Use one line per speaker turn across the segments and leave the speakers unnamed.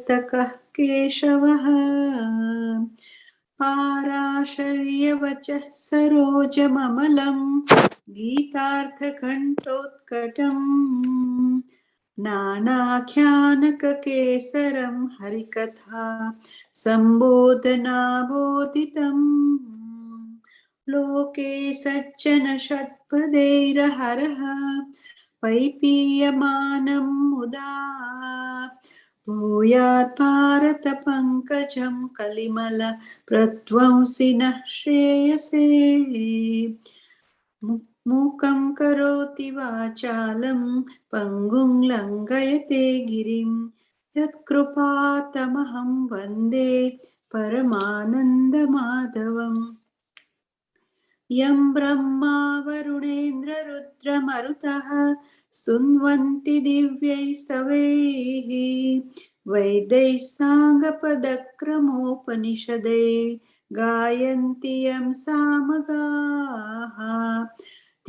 कृतकः केशवः पाराशर्यवचः सरोजममलं गीतार्थकण्ठोत्कटम् नानाख्यानककेसरं हरिकथा सम्बोधनाबोधितम् लोके सज्जन षट्पदैरहरः पैपीयमानं मुदा भूयात् भारत पङ्कजं कलिमल प्रध्वंसिनः श्रेयसे मूकं करोति वाचालं पङ्गुं लङ्घयते गिरिं यत्कृपातमहं वन्दे परमानन्दमाधवम् यं ब्रह्मा वरुणेन्द्ररुद्रमरुतः स्तुवन्ति दिव्यैः स्तवैः वैदैः साङ्गपदक्रमोपनिषदैः गायन्ति यं सामगाः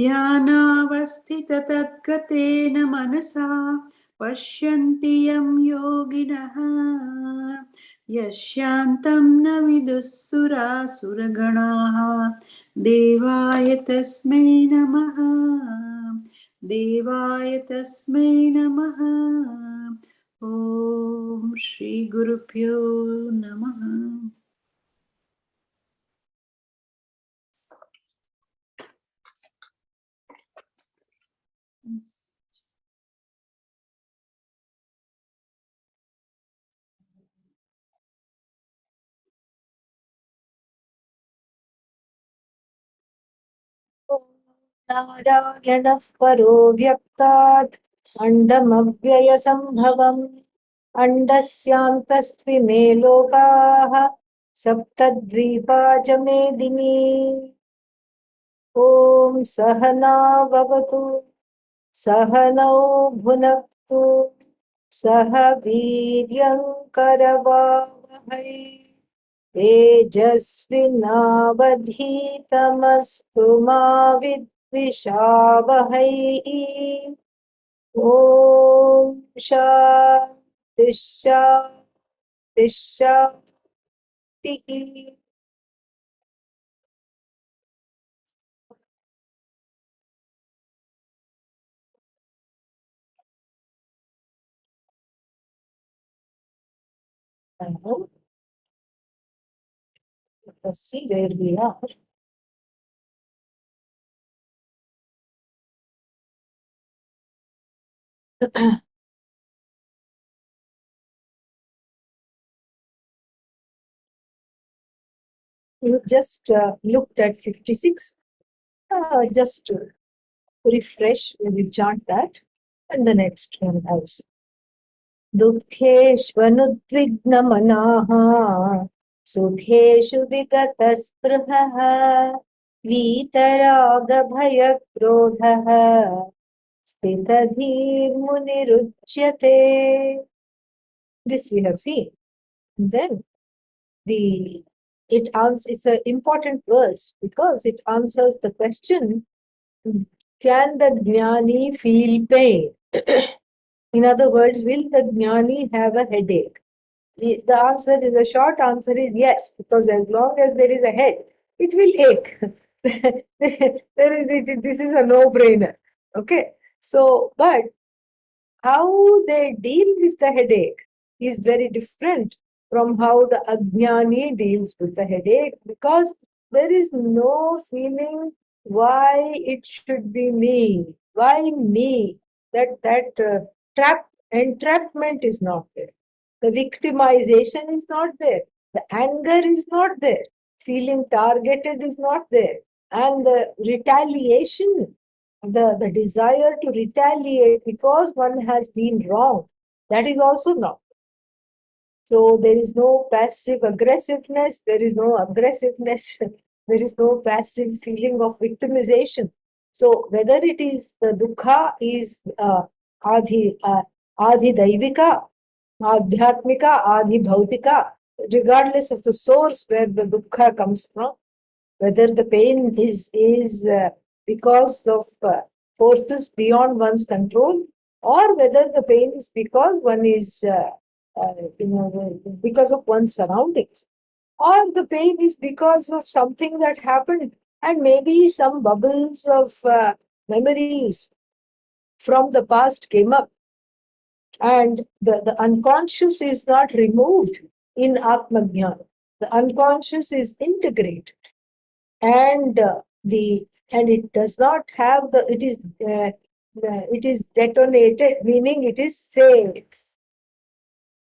ध्यानावस्थिततद्गतेन मनसा पश्यन्ति यं योगिनः यस्यान्तं न विदुःसुरासुरगणाः देवाय तस्मै नमः देवाय तस्मै नमः ॐ श्री गुरुभ्यो नमः।
नारायणः परो व्यक्तात् अण्डमव्ययसम्भवम् अण्डस्यान्तस्त्विमे लोकाः सप्तद्वीपा च मेदिनी ॐ सहना भवतु सहनौ भुनक्तु सह वीर्यङ्करवावहै तेजस्विनावधीतमस्तु मा विद्विषावहै ॐ शान्ति शान्ति शान्तिः। Let's see where we are. You just looked at 56. Just to refresh, we will chant that. And the next one also. दुःखेष्वनुद्विग्नमनाः सुखेषु विगतस्पृहः वीतरागभयक्रोधः स्थितधीर्मुनिरुच्यते. This we have seen. Then it's an important verse because it answers the question, can the jnani feel pain? In other words, will the jnani have a headache? The answer is, a short answer is yes, because as long as there is a head, it will ache. This is a no-brainer. Okay. So, but how they deal with the headache is very different from how the ajnani deals with the headache, because there is no feeling why it should be me, why me. That entrapment is not there. The victimization is not there. The anger is not there. Feeling targeted is not there. And the retaliation, the desire to retaliate because one has been wrong, that is also not. So there is no passive aggressiveness, there is no aggressiveness, there is no passive feeling of victimization. So whether it is the dukkha is adi daivika, adhyatmika, adi bhautika, regardless of the source where the dukkha comes from, whether the pain is because of forces beyond one's control, or whether the pain is because one is because of one's surroundings, or the pain is because of something that happened, and maybe some bubbles of memories from the past came up, and the unconscious is not removed in Atmajnana. The unconscious is integrated, and it does not have it is detonated, meaning it is saved.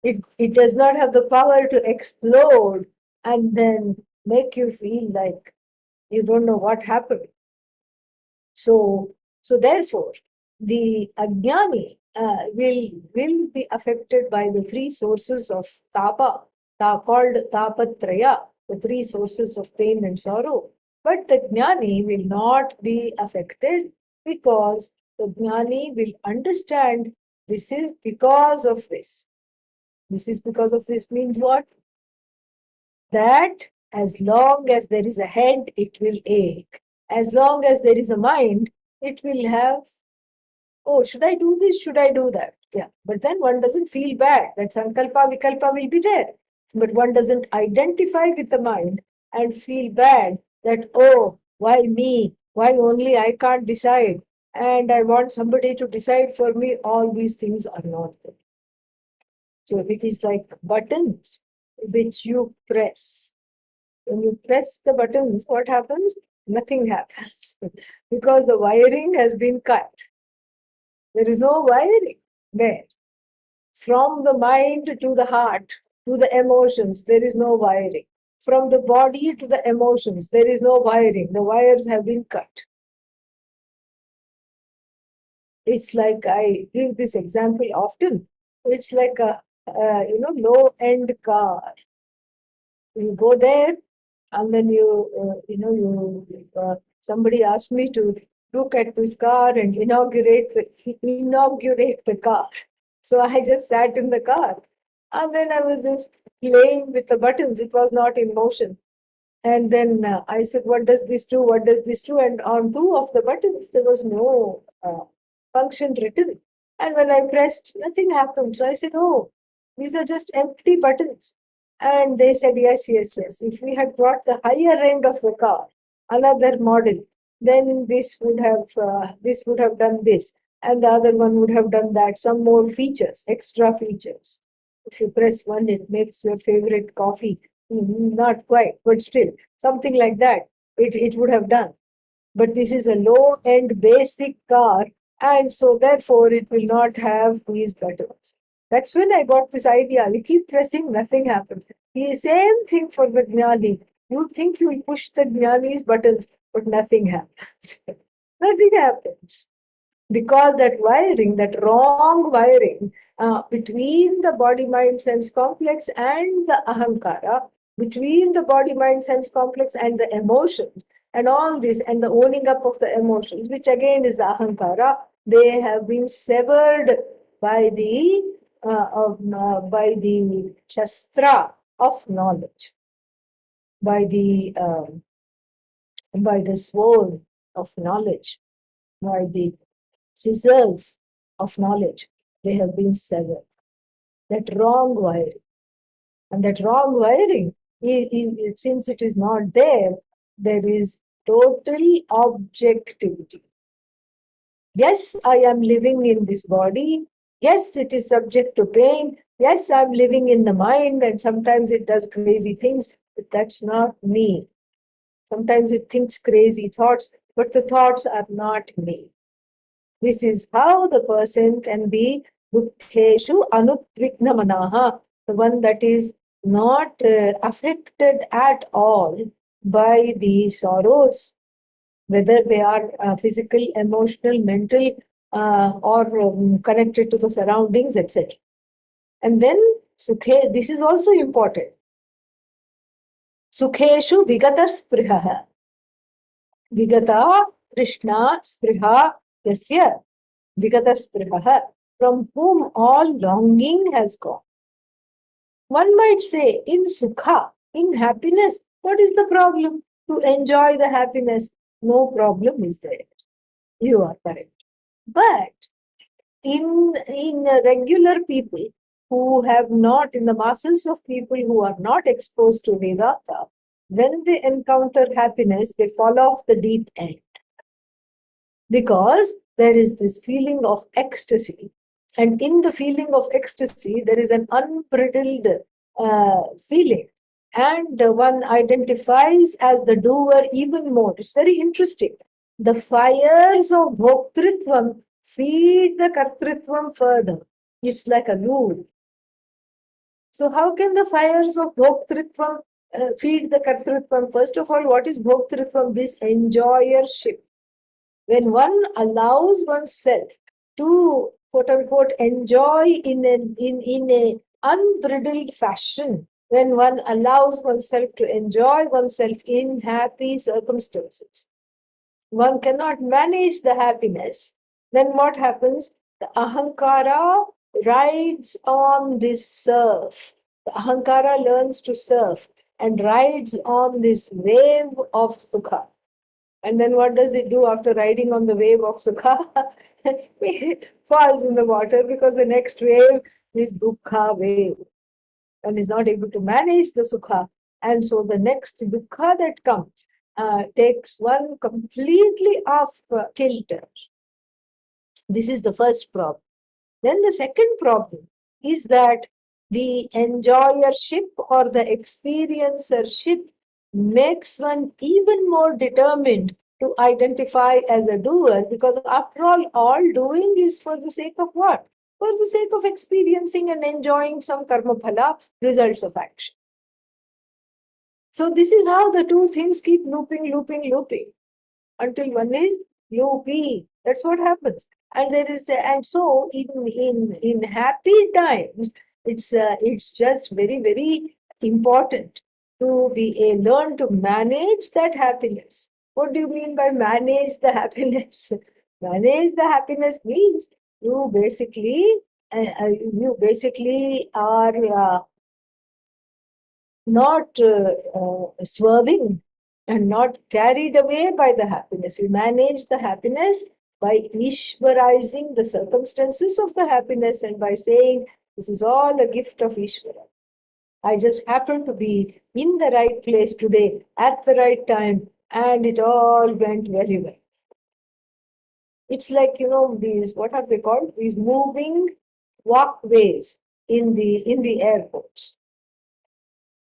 It does not have the power to explode and then make you feel like you don't know what happened. So therefore, the ajnani will be affected by the three sources of tapa, called tapatraya, the three sources of pain and sorrow. But the jnani will not be affected, because the jnani will understand this is because of this. This is because of this means what? That as long as there is a head, it will ache. As long as there is a mind, it will have, oh, should I do this? Should I do that? Yeah. But then one doesn't feel bad. That sankalpa, vikalpa will be there. But one doesn't identify with the mind and feel bad that, oh, why me? Why only I can't decide? And I want somebody to decide for me. All these things are not there. So it is like buttons which you press. When you press the buttons, what happens? Nothing happens because the wiring has been cut. There is no wiring there. From the mind to the heart, to the emotions, there is no wiring. From the body to the emotions, there is no wiring. The wires have been cut. It's like, I give this example often. It's like a low-end car. You go there, and then somebody asked me to look at this car and inaugurate the car. So I just sat in the car, and then I was just playing with the buttons. It was not in motion. And then I said, what does this do? What does this do? And on two of the buttons, there was no function written. And when I pressed, nothing happened. So I said, oh, these are just empty buttons. And they said, yes, yes, yes. If we had brought the higher end of the car, another model, then this would have done this, and the other one would have done that. Some more features, extra features. If you press one, it makes your favorite coffee. Not quite, but still, something like that. It would have done. But this is a low-end basic car, and so therefore it will not have these buttons. That's when I got this idea. You keep pressing, nothing happens. The same thing for the jnani. You think you will push the jnani's buttons, but nothing happens. Nothing happens. Because that wiring, that wrong wiring between the body-mind sense complex and the ahankara, between the body-mind sense complex and the emotions, and all this, and the owning up of the emotions, which again is the ahankara, they have been severed by the shastra of knowledge, by the sword of knowledge, by the scissors of knowledge. They have been severed. That wrong wiring. And that wrong wiring, since it is not there, there is total objectivity. Yes, I am living in this body. Yes, it is subject to pain. Yes, I'm living in the mind, and sometimes it does crazy things, but that's not me. Sometimes it thinks crazy thoughts, but the thoughts are not me. This is how the person can be dukkeshu anudvignamanaha, the one that is not affected at all by the sorrows, whether they are physical, emotional, mental, or connected to the surroundings, etc. And then sukhe, this is also important. Sukheshu vigata spriha. Vigata Krishna spriha yasya. Vigata spriha, from whom all longing has gone. One might say, in sukha, in happiness, what is the problem? To enjoy the happiness, no problem is there. You are correct. But in regular people, who have not, in the masses of people who are not exposed to Vedanta, when they encounter happiness, they fall off the deep end because there is this feeling of ecstasy. And in the feeling of ecstasy, there is an unbridled feeling. And one identifies as the doer even more. It's very interesting. The fires of bhoktritvam feed the kartritvam further. It's like a lure. So, how can the fires of bhoktritvam feed the kartritvam? First of all, what is bhoktritvam? This enjoyership. When one allows oneself to quote unquote enjoy in a unbridled fashion, when one allows oneself to enjoy oneself in happy circumstances, one cannot manage the happiness, then what happens? The ahankara rides on this surf. The ahankara learns to surf and rides on this wave of sukha. And then what does it do after riding on the wave of sukha? It falls in the water because the next wave is dukkha wave and is not able to manage the sukha. And so the next dukkha that comes takes one completely off kilter. This is the first problem. Then the second problem is that the enjoyership or the experiencership makes one even more determined to identify as a doer, because after all doing is for the sake of what? For the sake of experiencing and enjoying some karma phala, results of action. So this is how the two things keep looping until one is loopy. That's what happens. And there is, and so in happy times, it's just very important to learn to manage that happiness. What do you mean by manage the happiness? Manage the happiness means you basically are not swerving and not carried away by the happiness. You manage the happiness by Ishwarizing the circumstances of the happiness and by saying, this is all a gift of Ishvara. I just happen to be in the right place today at the right time, and it all went very well. It's like, these, what are they called? These moving walkways in the airports.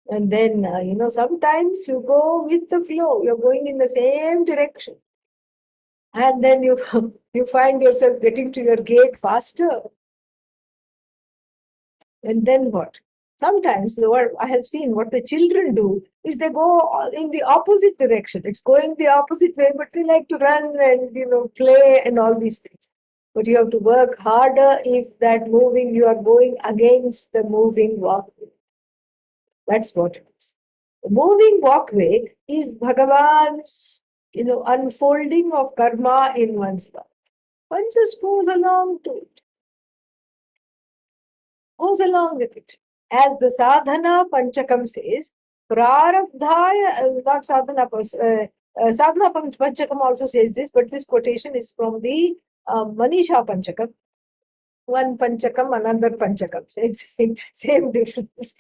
And then, sometimes you go with the flow, you're going in the same direction. And then you, you find yourself getting to your gate faster. And then what? Sometimes what I have seen what the children do is they go in the opposite direction. It's going the opposite way, but they like to run and, play and all these things. But you have to work harder if that you are going against the moving walkway. That's what it is. The moving walkway is Bhagavan's, unfolding of karma in one's life. One just goes along to it. Goes along with it. As the sadhana panchakam says, prarabdhaya, not sadhana, sadhana panchakam also says this, but this quotation is from the Manisha panchakam. One panchakam, another panchakam, same difference.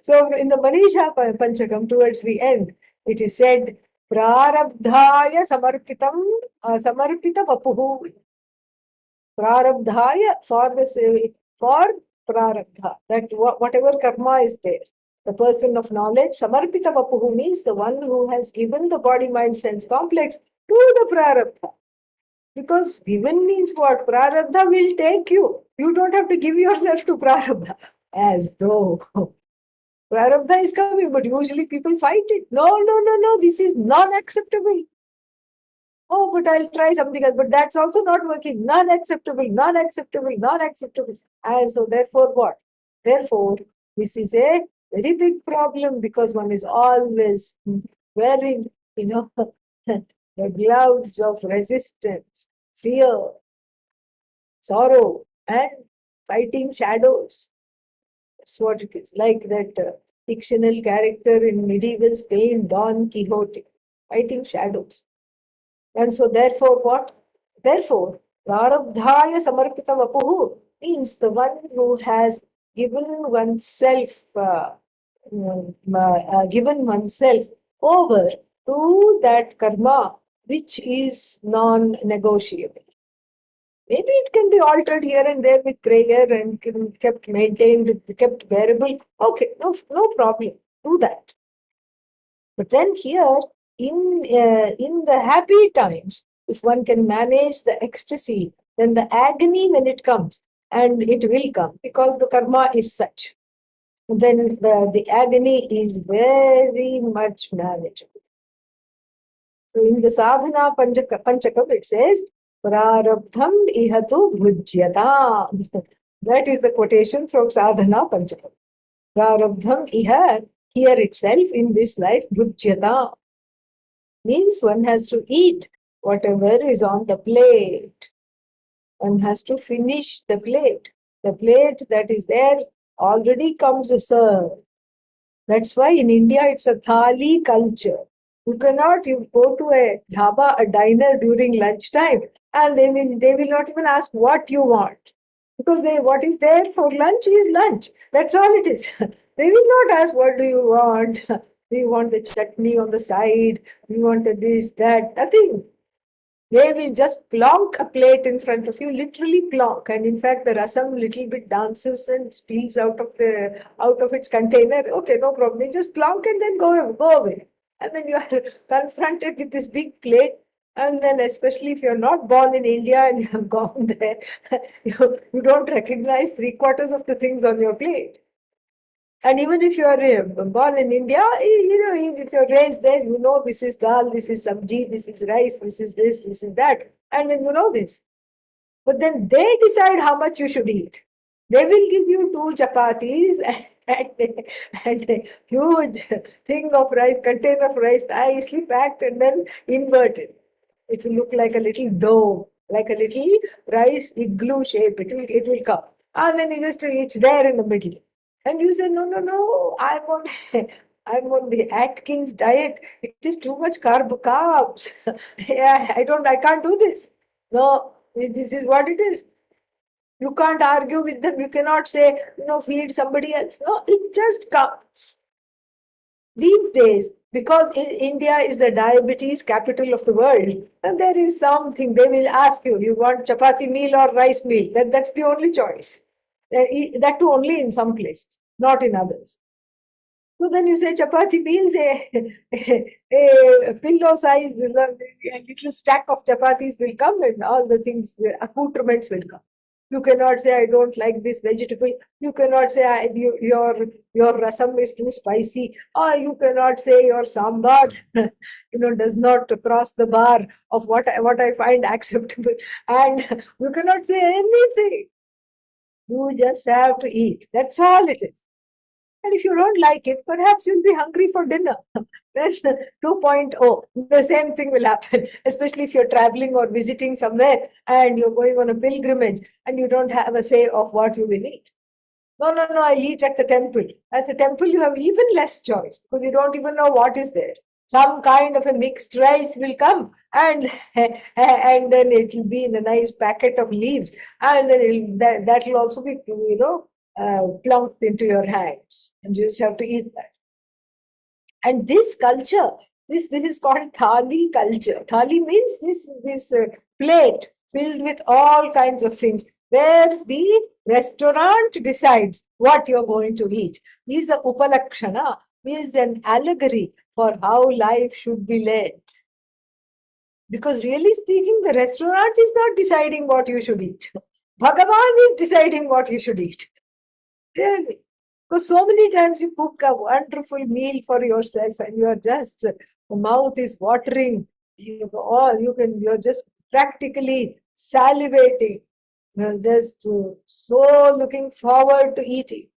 So in the Manisha panchakam, towards the end, it is said, prarabdhaya samarpita vapuhu. Prarabdhaya, for prarabdha, that whatever karma is there, the person of knowledge, samarpita vapuhu means the one who has given the body, mind, sense complex to the prarabdha. Because given means what? Prarabdha will take you. You don't have to give yourself to prarabdha. As though prarabdha is coming, but usually people fight it. No, this is non-acceptable. Oh, but I'll try something else. But that's also not working. Non-acceptable. And so therefore what? Therefore, this is a very big problem because one is always wearing, the gloves of resistance, fear, sorrow, and fighting shadows. That's what it is. Like that fictional character in medieval Spain, Don Quixote, fighting shadows. And so therefore what? Therefore, prarabdhaya samarpita vapuhu means the one who has given oneself over to that karma which is non-negotiable. Maybe it can be altered here and there with prayer and kept maintained, kept bearable. Okay, no problem. Do that. But then here, in the happy times, if one can manage the ecstasy, then the agony when it comes, and it will come because the karma is such, then the agony is very much manageable. So in the sadhana panchakam, it says, prarabdham ihatu bhujyata. That is the quotation from sadhana panchakam. Prarabdham iha, here itself in this life, bhujyata, means one has to eat whatever is on the plate. One has to finish the plate. The plate that is there already comes served. That's why in India it's a thali culture. You go to a dhaba, a diner during lunchtime, and they will not even ask what you want. Because what is there for lunch is lunch. That's all it is. They will not ask what do you want. Do you want the chutney on the side? Do you want this, that? Nothing. They will just plonk a plate in front of you, literally plonk. And in fact, the rasam little bit dances and spills out of its container. Okay, no problem. They just plonk and then go away. And then you are confronted with this big plate. And then, especially if you're not born in India and you have gone there, you don't recognize 3/4 of the things on your plate. And even if you are born in India, if you're raised there, you know this is dal, this is sabji, this is rice, this is that. And then you know this. But then they decide how much you should eat. They will give you 2 chapatis and a huge thing of rice, container of rice, nicely packed and then inverted. It will look like a little dome, like a little rice igloo shape. It will come. And then it's there in the middle. And you say, no, I'm on the Atkins diet. It is too much carbs. Yeah, I can't do this. No, this is what it is. You can't argue with them. You cannot say, feed somebody else. No, it just comes. These days, because India is the diabetes capital of the world, and there is something they will ask you, you want chapati meal or rice meal? That's the only choice. That too only in some places, not in others. So then you say chapati means a pillow size, a little stack of chapatis will come and all the things, the accoutrements will come. You cannot say, I don't like this vegetable. You cannot say, your rasam is too spicy. Or you cannot say your sambar, does not cross the bar of what I find acceptable. And you cannot say anything. You just have to eat. That's all it is. And if you don't like it, perhaps you'll be hungry for dinner. Then 2.0, the same thing will happen, especially if you're traveling or visiting somewhere and you're going on a pilgrimage and you don't have a say of what you will eat. No, I'll eat at the temple. At the temple, you have even less choice because you don't even know what is there. Some kind of a mixed rice will come and then it will be in a nice packet of leaves and then that will also be, plunked into your hands and you just have to eat that. And this culture, this is called thali culture. Thali means this plate filled with all kinds of things where the restaurant decides what you're going to eat. Is a upalakshana, is an allegory for how life should be led. Because really speaking, the restaurant is not deciding what you should eat. Bhagavan is deciding what you should eat. Really. Because so many times you cook a wonderful meal for yourself and you are just, the mouth is watering. You're just practically salivating. You're just so looking forward to eating.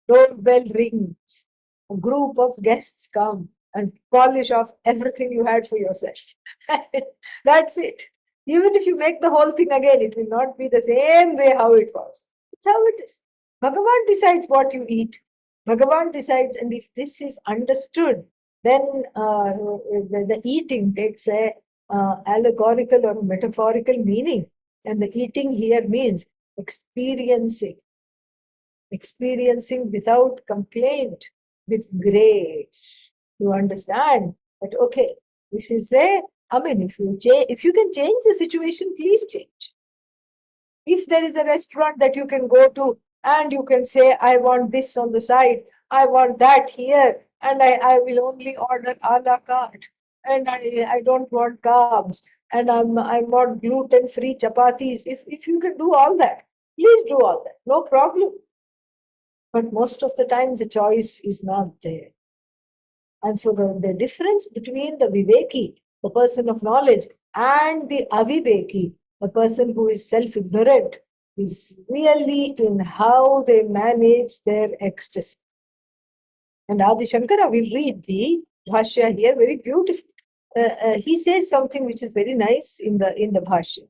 Doorbell rings. A group of guests come and polish off everything you had for yourself. That's it. Even if you make the whole thing again, it will not be the same way how it was. It's how it is. Bhagavan decides what you eat. Bhagavan decides, and if this is understood, then the eating takes a allegorical or metaphorical meaning. And the eating here means experiencing. experiencing without complaint, with grace. You understand that, okay, this is a, I mean, if you can change the situation, please change. If there is a restaurant that you can go to and you can say, I want this on the side, I want that here, and I will only order a la carte, and I don't want carbs, and I want gluten-free chapatis. If you can do all that, please do all that. No problem. But most of the time, the choice is not there. And so the difference between the Viveki, the person of knowledge, and the Aviveki, the person who is self-ignorant, is really in how they manage their ecstasy. And Adi Shankara will read the Bhashya here very beautifully. He says something which is very nice in the Bhashya.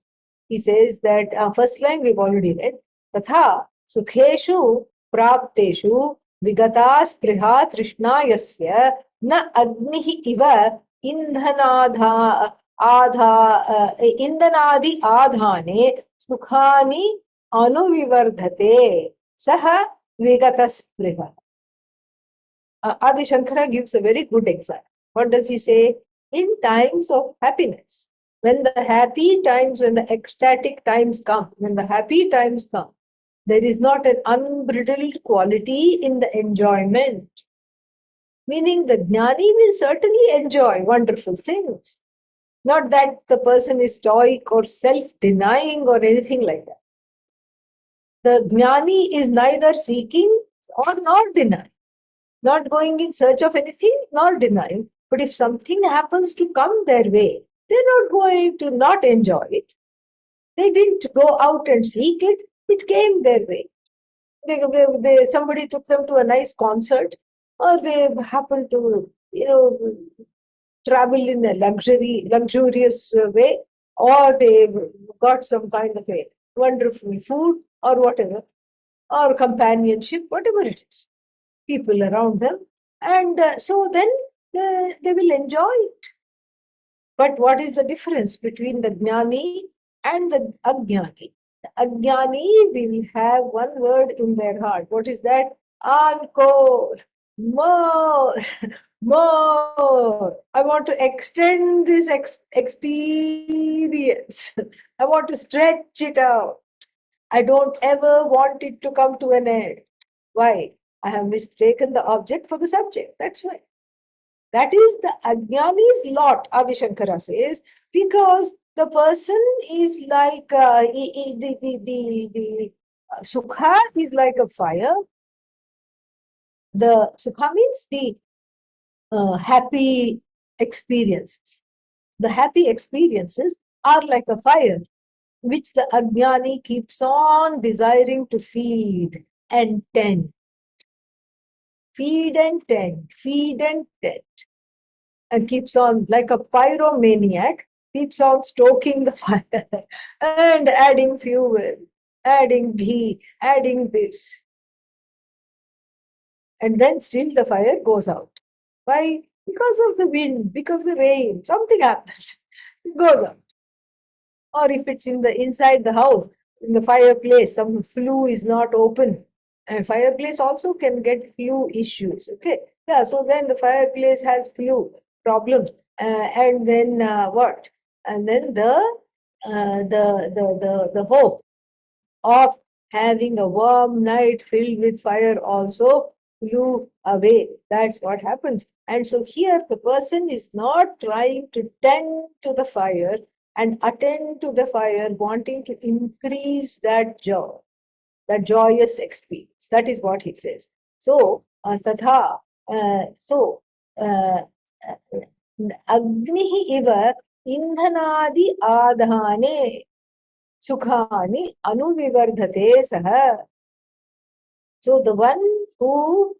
He says that first line we've already read. Tatha sukheshu prapteshu vigata spriha trishna yasya na agnihi iva indhanadha indhanadi adhane sukhani anuvivardhate saha vigata spriha. Adi Shankara gives a very good example. What does he say? In times of happiness, when the happy times, when the ecstatic times come, when the happy times come, there is not an unbridled quality in the enjoyment. Meaning the jnani will certainly enjoy wonderful things. Not that the person is stoic or self-denying or anything like that. The jnani is neither seeking or not denying. Not going in search of anything, nor denying. But if something happens to come their way, they're not going to not enjoy it. They didn't go out and seek it. It came their way. Somebody took them to a nice concert, or they happened to, travel in a luxurious way, or they got some kind of a wonderful food or whatever, or companionship, whatever it is. People around them, and so then they will enjoy it. But what is the difference between the jnani and the ajnani? The ajnani will have one word in their heart. What is that? Encore, more, more. I want to extend this experience. I want to stretch it out. I don't ever want it to come to an end. Why? I have mistaken the object for the subject. That's why. That is the Ajnani's lot, Adi Shankara says, because the person is like the Sukha is like a fire. The Sukha means the happy experiences. The happy experiences are like a fire, which the Ajnani keeps on desiring to feed and tend. Feed and tend, feed and tend. And keeps on, like a pyromaniac, keeps on stoking the fire and adding fuel, adding ghee, adding this. And then still the fire goes out. Why? Because of the wind, because of the rain, something happens. It goes out. Or if it's inside the house, in the fireplace, some flue is not open. And fireplace also can get flue issues. Okay. Yeah. So then the fireplace has flue problems. And then what? And then the hope of having a warm night filled with fire also flew away. That's what happens. And so here the person is not trying to tend to the fire and attend to the fire, wanting to increase that joy, that joyous experience. That is what he says. So, tatha, agnihi iva indhanadi adhane sukhani anuvivardhate saha. So the one who,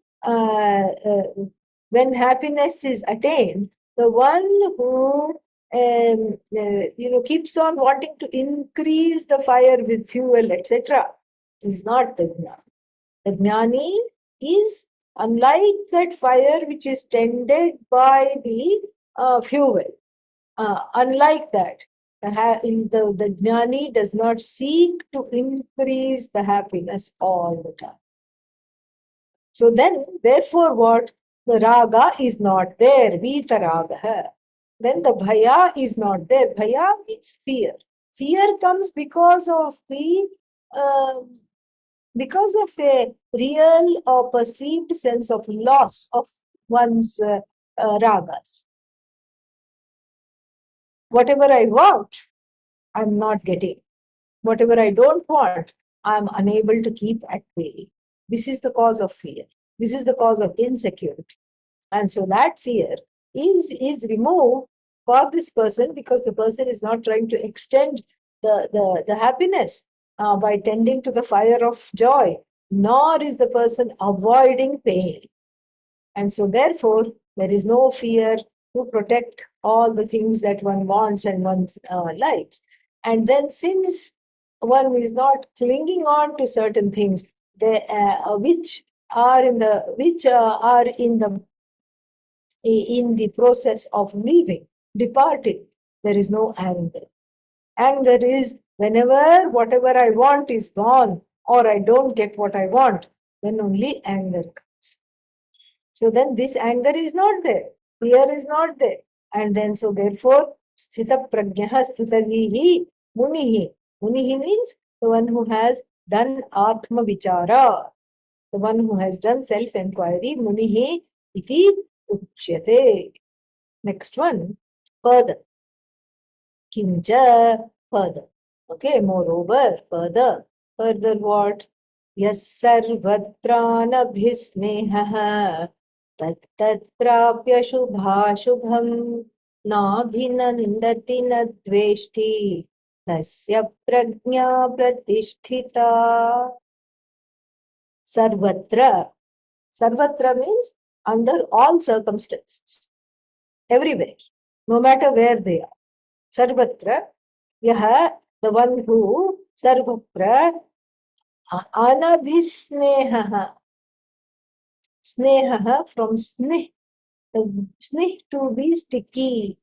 when happiness is attained, the one who keeps on wanting to increase the fire with fuel, etc., is not the jnani. The jnani is unlike that fire which is tended by the fuel. Unlike that, the jnani does not seek to increase the happiness all the time. So then, therefore, what? The raga is not there, vitaraga. Then the bhaya is not there. Bhaya means fear. Fear comes uh, because of a real or perceived sense of loss of one's ragas. Whatever I want, I'm not getting. Whatever I don't want, I'm unable to keep at bay. This is the cause of fear. This is the cause of insecurity. And so that fear is removed for this person because the person is not trying to extend the happiness by tending to the fire of joy, nor is the person avoiding pain. And so, therefore, there is no fear to protect all the things that one wants and one likes. And then, since one is not clinging on to certain things, which are in the process of leaving, departing, there is no anger. Anger is whenever whatever I want is gone or I don't get what I want, then only anger comes. So then this anger is not there, fear is not there. And then so therefore, sthita prajnaha sthitavihi munihi. Munihi means the one who has done atma vichara, the one who has done self-enquiry, munihi iti uchyate. Next one, further. Kincha, further. Okay, moreover, further. Further what? Yas sarvatranabhisnehaha तत्तत्प्राप्य शुभाशुभं नाभिनन्दति न द्वेष्टि तस्य प्रज्ञा प्रतिष्ठिता. Sarvatra. Sarvatra means under all circumstances, everywhere, no matter where they are. Sarvatra, yaha, the one who, sarvatra, anabhisnehaha. Snehaha from sneh. Sneh to be sticky.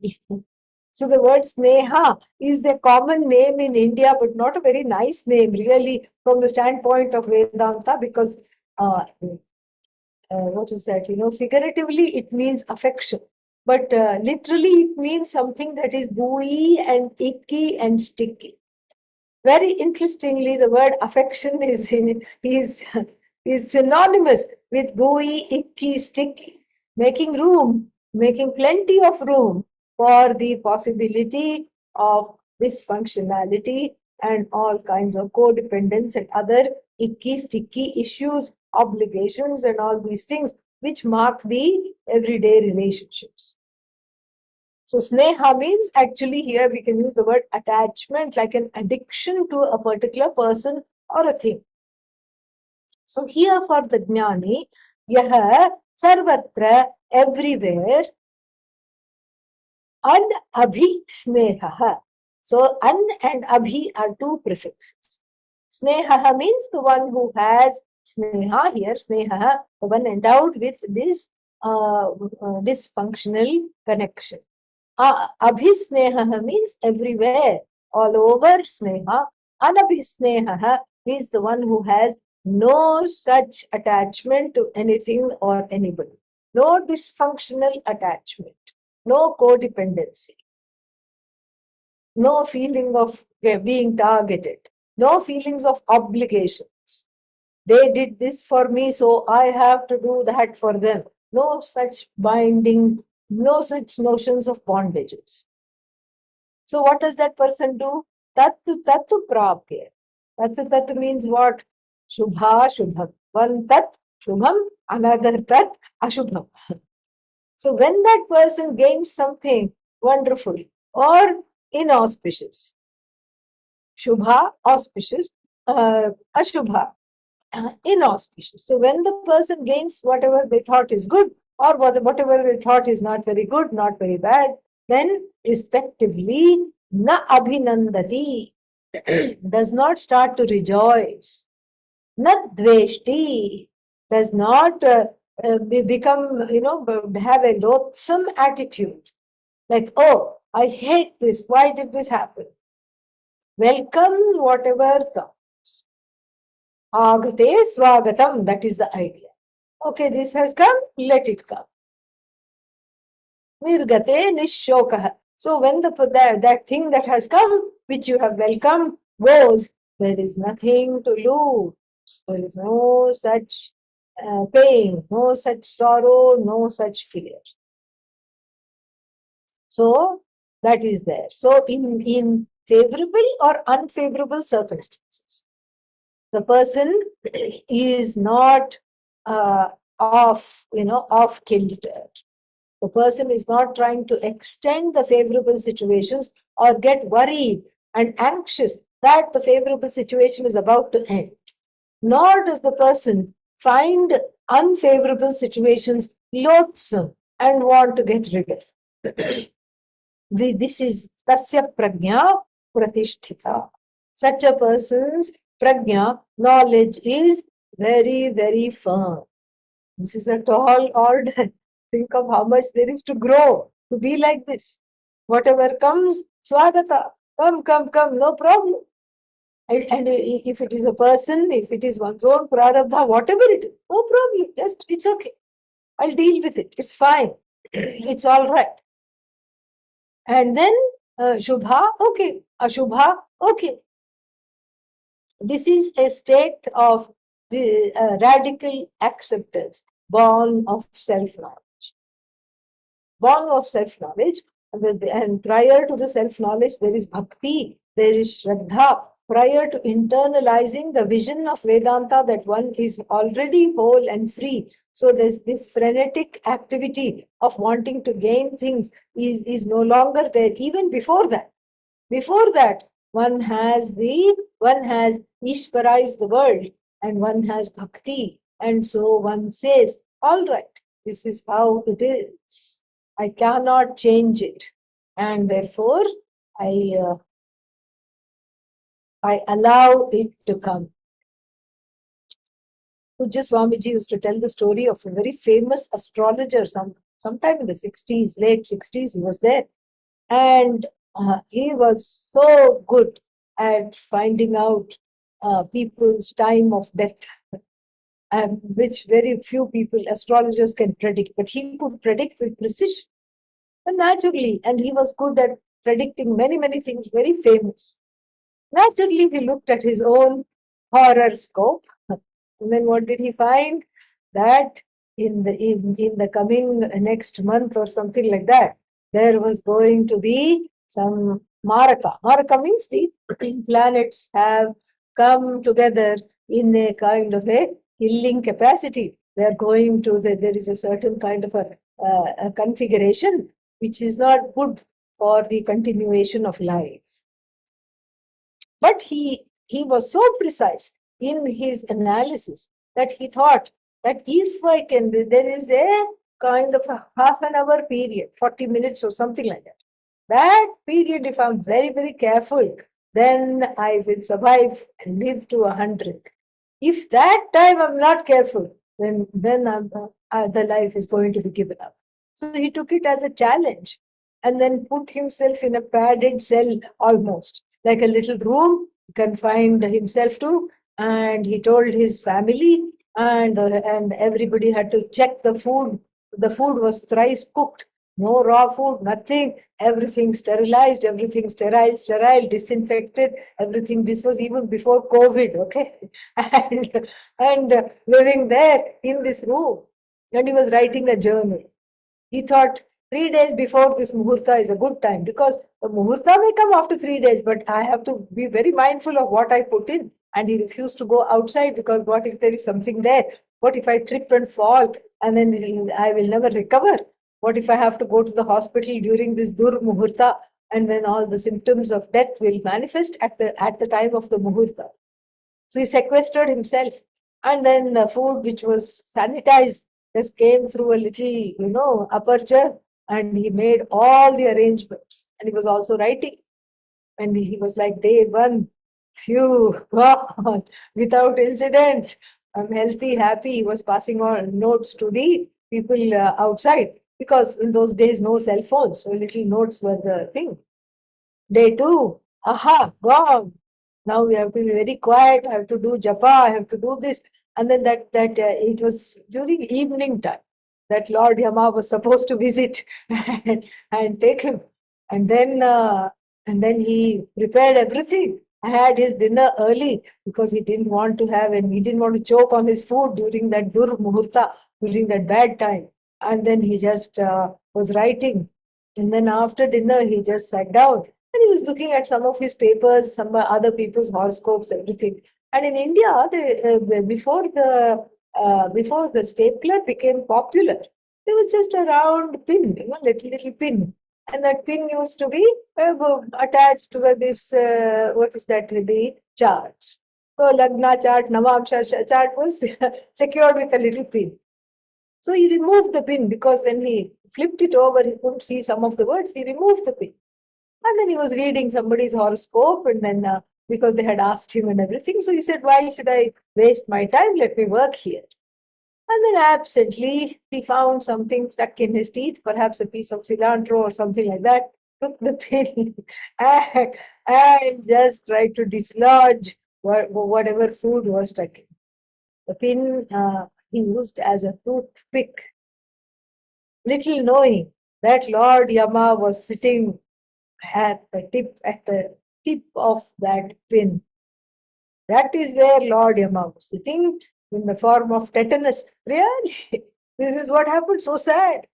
So the word sneha is a common name in India, but not a very nice name, really, from the standpoint of Vedanta, because what is that? Figuratively it means affection, but literally it means something that is gooey and icky and sticky. Very interestingly, the word affection is synonymous with gooey, icky, sticky, making room, making plenty of room for the possibility of dysfunctionality and all kinds of codependence and other icky, sticky issues, obligations, and all these things which mark the everyday relationships. So sneha means, actually here we can use the word attachment, like an addiction to a particular person or a thing. So here for the jnani, yaha sarvatra, everywhere, and abhi sneha. So an and abhi are two prefixes. Sneha means the one who has sneha, here sneha, the one endowed with this dysfunctional connection. Abhisneha means everywhere, all over sneha. Anabhisneha means the one who has no such attachment to anything or anybody. No dysfunctional attachment, no codependency, no feeling of being targeted, no feelings of obligations. They did this for me, so I have to do that for them. No such binding, no such notions of bondages. So what does that person do? Tatu prapya. Tatu means what? Shubha shubham. One tat shubham, another tat ashubham. So when that person gains something wonderful or inauspicious, shubha, auspicious, ashubha, inauspicious. So when the person gains whatever they thought is good or whatever they thought is not very good, not very bad, then respectively, na abhinandati, does not start to rejoice. Na dveshti, does not become, have a loathsome attitude. Like, oh, I hate this. Why did this happen? Welcome whatever comes. Agate swagatam, that is the idea. Okay, this has come, let it come. Nirgate nishokah. So when that thing that has come, which you have welcomed, goes, there is nothing to lose. There is no such pain, no such sorrow, no such fear. So that is there. So in favorable or unfavorable circumstances, the person is not off kilter. The person is not trying to extend the favorable situations or get worried and anxious that the favorable situation is about to end. Nor does the person find unfavorable situations loathsome and want to get rid of. This is tasya prajna pratisthita. Such a person's prajna, knowledge, is very, very firm. This is a tall order. Think of how much there is to grow to be like this. Whatever comes, swagata. Come, come, come, no problem. And if it is a person, if it is one's own prarabdha, whatever it is, no problem. Just, it's okay. I'll deal with it. It's fine. It's all right. And then Shubha, okay. Ashubha, okay. This is a state of the radical acceptance, born of self-knowledge. Born of self-knowledge, and prior to the self-knowledge, there is bhakti, there is shraddha. Prior to internalizing the vision of Vedanta that one is already whole and free. So there's this frenetic activity of wanting to gain things is no longer there. Even before that, one has Ishvarized the world and one has bhakti. And so one says, all right, this is how it is. I cannot change it. And therefore, I allow it to come. Pujya Swamiji used to tell the story of a very famous astrologer sometime in the 60s, late 60s, he was there. And he was so good at finding out people's time of death, which very few people, astrologers, can predict. But he could predict with precision and naturally. And he was good at predicting many, many things, very famous. Naturally, he looked at his own horoscope. And then what did he find? That in the coming next month or something like that, there was going to be some Maraka. Maraka means the planets have come together in a kind of a healing capacity. They're going to, there is a certain kind of a configuration which is not good for the continuation of life. But he was so precise in his analysis that he thought that if I can, there is a kind of a half an hour period, 40 minutes or something like that. That period, if I'm very, very careful, then I will survive and live to 100. If that time I'm not careful, then the life is going to be given up. So he took it as a challenge and then put himself in a padded cell almost, like a little room, confined himself to, and he told his family, and everybody had to check the food. The food was thrice cooked, no raw food, nothing, everything sterilized, everything sterile, disinfected, everything. This was even before COVID, okay? and living there in this room. And he was writing a journal. He thought 3 days before this muhurta is a good time, because the muhurta may come after 3 days, but I have to be very mindful of what I put in. And he refused to go outside because what if there is something there? What if I trip and fall and then I will never recover? What if I have to go to the hospital during this dur muhurta and then all the symptoms of death will manifest at the time of the muhurta? So he sequestered himself, and then the food, which was sanitized, just came through a little, aperture, and he made all the arrangements. And he was also writing. And he was like, day one, phew, God, without incident. I'm healthy, happy. He was passing on notes to the people outside, because in those days, no cell phones. So little notes were the thing. Day two, aha, gone. Now we have to be very quiet. I have to do japa. I have to do this. And then it was during evening time that Lord Yama was supposed to visit and take him. And then he prepared everything. I had his dinner early because he didn't want to have, and he didn't want to choke on his food during that dur muhurta, during that bad time. And then he just was writing. And then after dinner, he just sat down and he was looking at some of his papers, some other people's horoscopes, everything. And in India, before the stapler became popular, there was just a round pin, little pin, and that pin used to be attached to this. What is that? The charts. So Lagna chart, Navamsha chart was secured with a little pin. So he removed the pin because when he flipped it over, he couldn't see some of the words. He removed the pin. And then he was reading somebody's horoscope, and then because they had asked him and everything, so he said, why should I waste my time? Let me work here. And then absently, he found something stuck in his teeth, perhaps a piece of cilantro or something like that, took the pin and just tried to dislodge whatever food was stuck in. The pin he used as a toothpick, little knowing that Lord Yama was sitting at the tip of that pin. That is where Lord Yama was sitting in the form of tetanus. Really? This is what happened. So sad.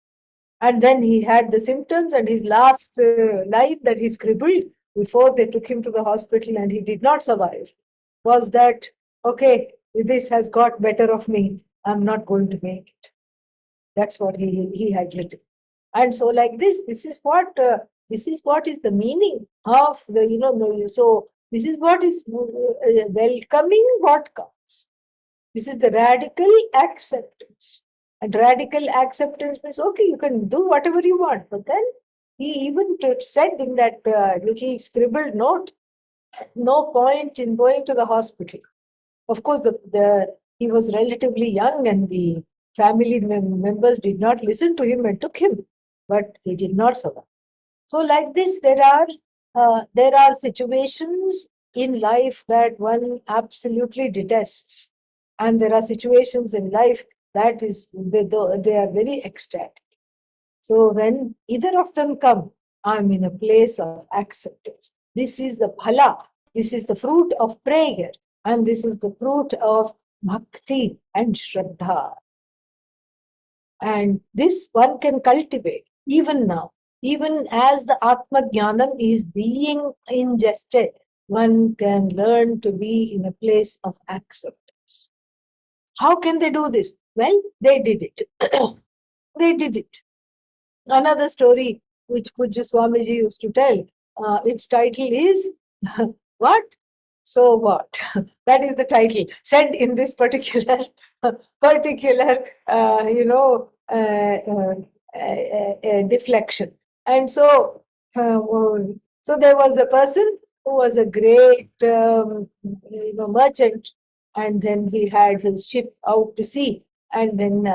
And then he had the symptoms, and his last line that he scribbled before they took him to the hospital and he did not survive was that, okay, this has got better of me. I'm not going to make it. That's what he had written. And so, like this is what is the meaning of the so this is what is welcoming what comes. This is the radical acceptance. And radical acceptance means, okay, you can do whatever you want. But then he even said in that little scribbled note, no point in going to the hospital. Of course, he was relatively young, and the family members did not listen to him and took him, but he did not survive. So, like this, there are situations in life that one absolutely detests, and there are situations in life that they are very ecstatic. So, when either of them come, I'm in a place of acceptance. This is the phala. This is the fruit of prayer, and this is the fruit of bhakti and shraddha. And this one can cultivate even now. Even as the Atma Jnanam is being ingested, one can learn to be in a place of acceptance. How can they do this? Well, they did it. They did it. Another story which Pujya Swamiji used to tell, its title is What? So what? That is the title, said in this particular deflection. And so there was a person who was a great merchant, and then he had his ship out to sea, and then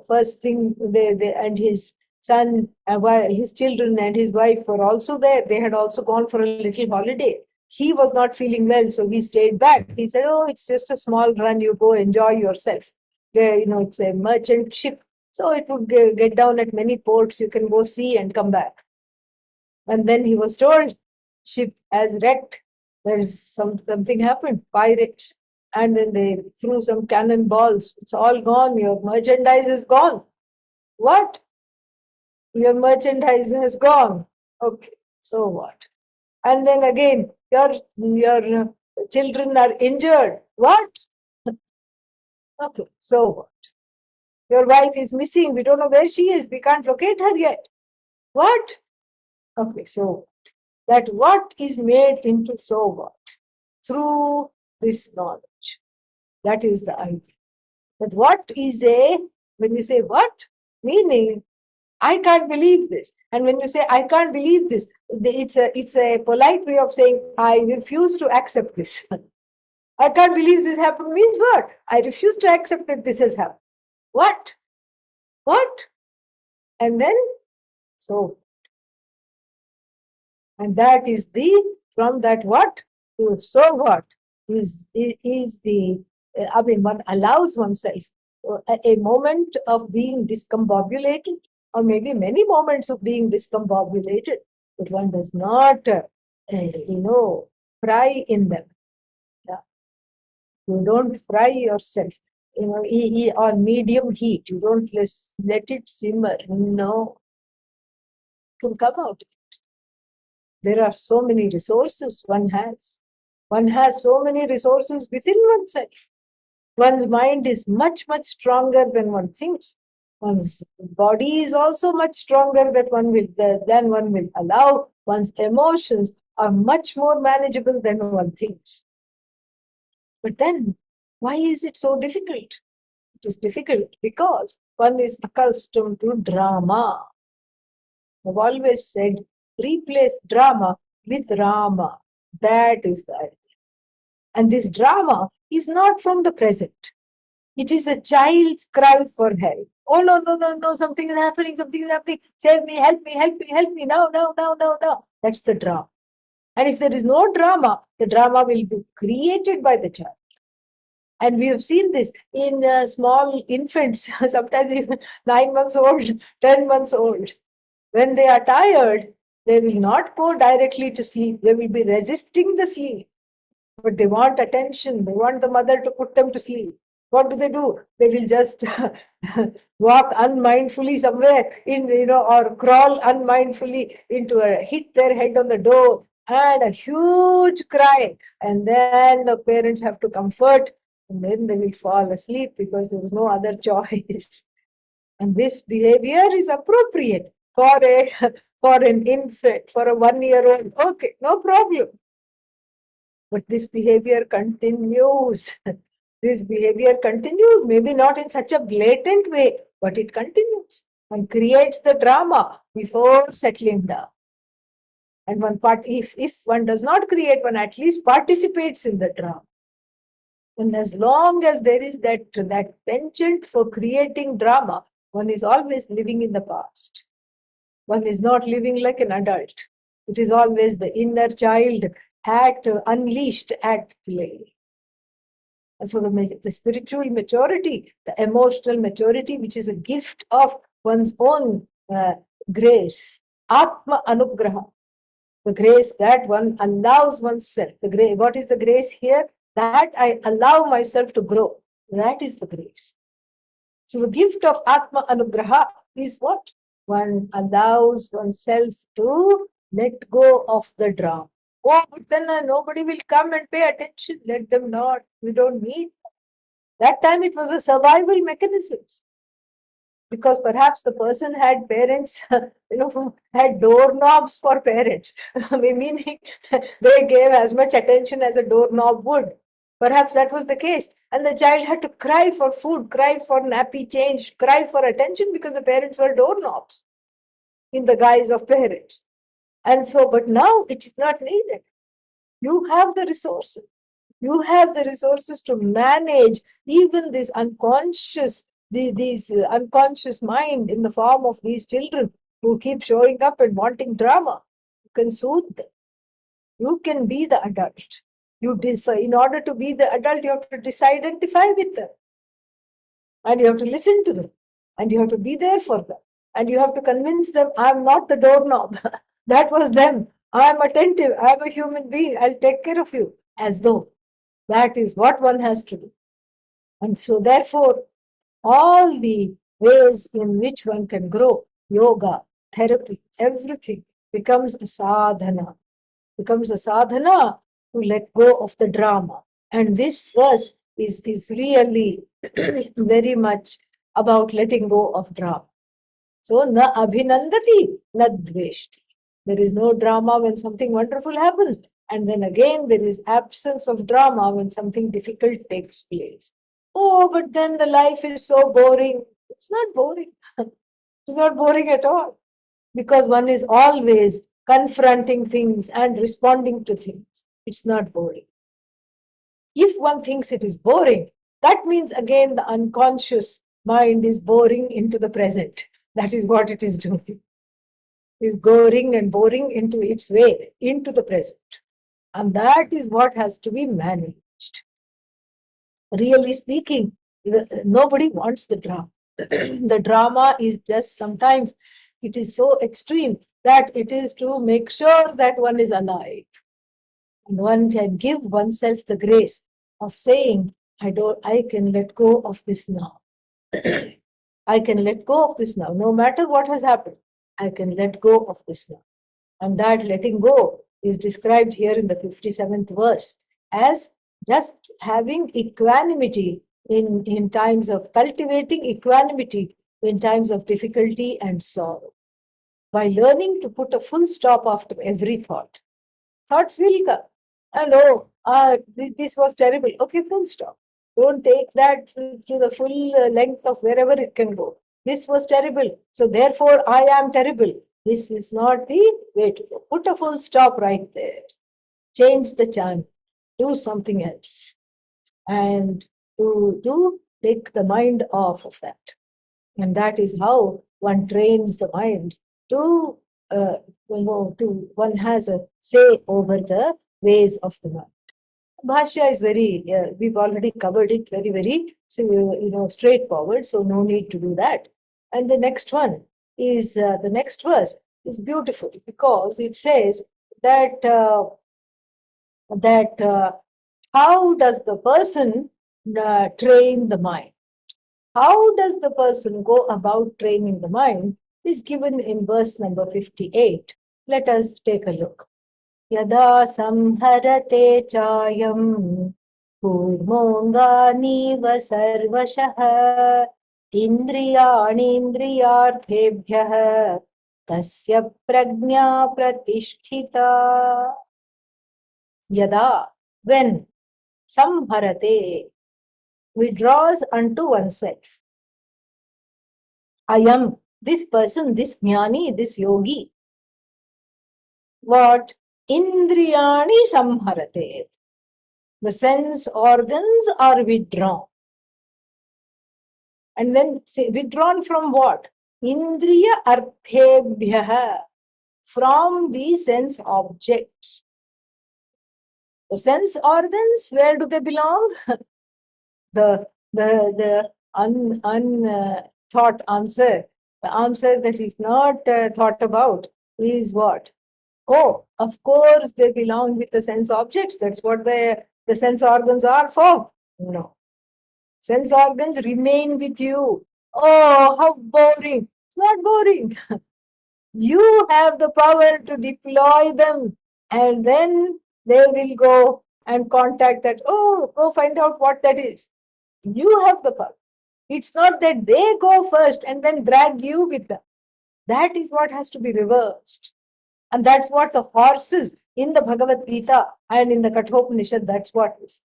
first thing and his son, his children and his wife were also there. They had also gone for a little holiday. He was not feeling well, so he stayed back. He said, oh, it's just a small run, you go enjoy yourself. It's a merchant ship, so it would get down at many ports. You can go see and come back. And then he was told, ship has wrecked. There is something happened, pirates. And then they threw some cannonballs. It's all gone. Your merchandise is gone. What? Your merchandise has gone. Okay, so what? And then again, your children are injured. What? Okay, so what? Your wife is missing. We don't know where she is. We can't locate her yet. What? Okay, so that what is made into so what? Through this knowledge. That is the idea. But what is when you say what? Meaning, I can't believe this. And when you say, I can't believe this, it's a polite way of saying, I refuse to accept this. I can't believe this happened means what? I refuse to accept that this has happened. What? What? And then, so. And that is from that what to so what is the one allows oneself a moment of being discombobulated, or maybe many moments of being discombobulated, but one does not, fry in them. Yeah. You don't fry yourself, on medium heat. You don't let it simmer. No, it will come out. There are so many resources one has. One has so many resources within oneself. One's mind is much, much stronger than one thinks. One's body is also much stronger than one will allow. One's emotions are much more manageable than one thinks. But then, why is it so difficult? It is difficult because one is accustomed to drama. I've always said, replace drama with Rama. That is the idea. And this drama is not from the present. It is a child's cry for help. Oh, no, no, no, no, something is happening, Save me, help me, help me, help me. Now, now, now, now, now. That's the drama. And if there is no drama, the drama will be created by the child. And we have seen this in small infants, sometimes even 9 months old, 10 months old. When they are tired, they will not go directly to sleep. They will be resisting the sleep. But they want attention. They want the mother to put them to sleep. What do? They will just walk unmindfully somewhere or crawl unmindfully hit their head on the door and a huge cry. And then the parents have to comfort, and then they will fall asleep because there was no other choice. And this behavior is appropriate for an infant, for a 1-year-old. Okay, no problem. But this behavior continues. This behavior continues, maybe not in such a blatant way, but it continues and creates the drama before settling down. And if one does not create, one at least participates in the drama. And as long as there is that penchant for creating drama, one is always living in the past. One is not living like an adult. It is always the inner child unleashed at play. And so the spiritual maturity, the emotional maturity, which is a gift of one's own grace, Atma Anugraha, the grace that one allows oneself. What is the grace here? That I allow myself to grow. That is the grace. So the gift of Atma Anugraha is what? One allows oneself to let go of the drama. Oh, but then nobody will come and pay attention. Let them not. We don't need that time. It was a survival mechanism. Because perhaps the person had parents, had doorknobs for parents, meaning they gave as much attention as a doorknob would. Perhaps that was the case. And the child had to cry for food, cry for nappy change, cry for attention because the parents were doorknobs in the guise of parents. And so, but now it is not needed. You have the resources. You have the resources to manage even this unconscious mind in the form of these children who keep showing up and wanting drama. You can soothe them. You can be the adult. In order to be the adult, you have to disidentify with them. And you have to listen to them. And you have to be there for them. And you have to convince them, I'm not the doorknob. That was them. I'm attentive. I'm a human being. I'll take care of you. As though that is what one has to do. And so therefore, all the ways in which one can grow, yoga, therapy, everything becomes a sadhana. Becomes a sadhana to let go of the drama. And this verse is really very much about letting go of drama. So, na abhinandati, na dveshti. There is no drama when something wonderful happens. And then again, there is absence of drama when something difficult takes place. Oh, but then the life is so boring. It's not boring. It's not boring at all. Because one is always confronting things and responding to things. It's not boring. If one thinks it is boring, that means again the unconscious mind is boring into the present. That is what it is doing. Is going and boring into its way, into the present. And that is what has to be managed. Really speaking, nobody wants the drama. The drama is just sometimes it is so extreme that it is to make sure that one is alive. And one can give oneself the grace of saying, I can let go of this now. I can let go of this now. No matter what has happened, I can let go of this now. And that letting go is described here in the 57th verse as just having equanimity in times of cultivating equanimity in times of difficulty and sorrow. By learning to put a full stop after every thought. Thoughts will come. And this was terrible. Okay, full stop. Don't take that to the full length of wherever it can go. This was terrible. So therefore, I am terrible. This is not the way to go. Put a full stop right there. Change the channel. Do something else. And to take the mind off of that. And that is how one trains the mind to, one has a say over the ways of the mind. Bhashya is very, we've already covered it very, very, straightforward, so no need to do that. And the next one is, the next verse is beautiful because it says that, how does the person train the mind? How does the person go about training the mind is given in verse number 58. Let us take a look. Yada samharate chayam kurmonganiva sarvashah indriyanindriyarthebhyah tasya prajna pratisthita. Yada, when samharate, withdraws unto oneself. I am this person, this jnani, this yogi. What? Indriyani samharate. The sense organs are withdrawn. And then say, withdrawn from what? Indriya arthebhyah. From the sense objects. The sense organs, where do they belong? the unthought answer, the answer that is not thought about is what? Oh, of course they belong with the sense objects. That's what the sense organs are for. No. Sense organs remain with you. Oh, how boring. It's not boring. You have the power to deploy them, and then they will go and contact that. Oh, go find out what that is. You have the power. It's not that they go first and then drag you with them. That is what has to be reversed. And that's what the horses in the Bhagavad Gita and in the Kathopanishad, that's what is.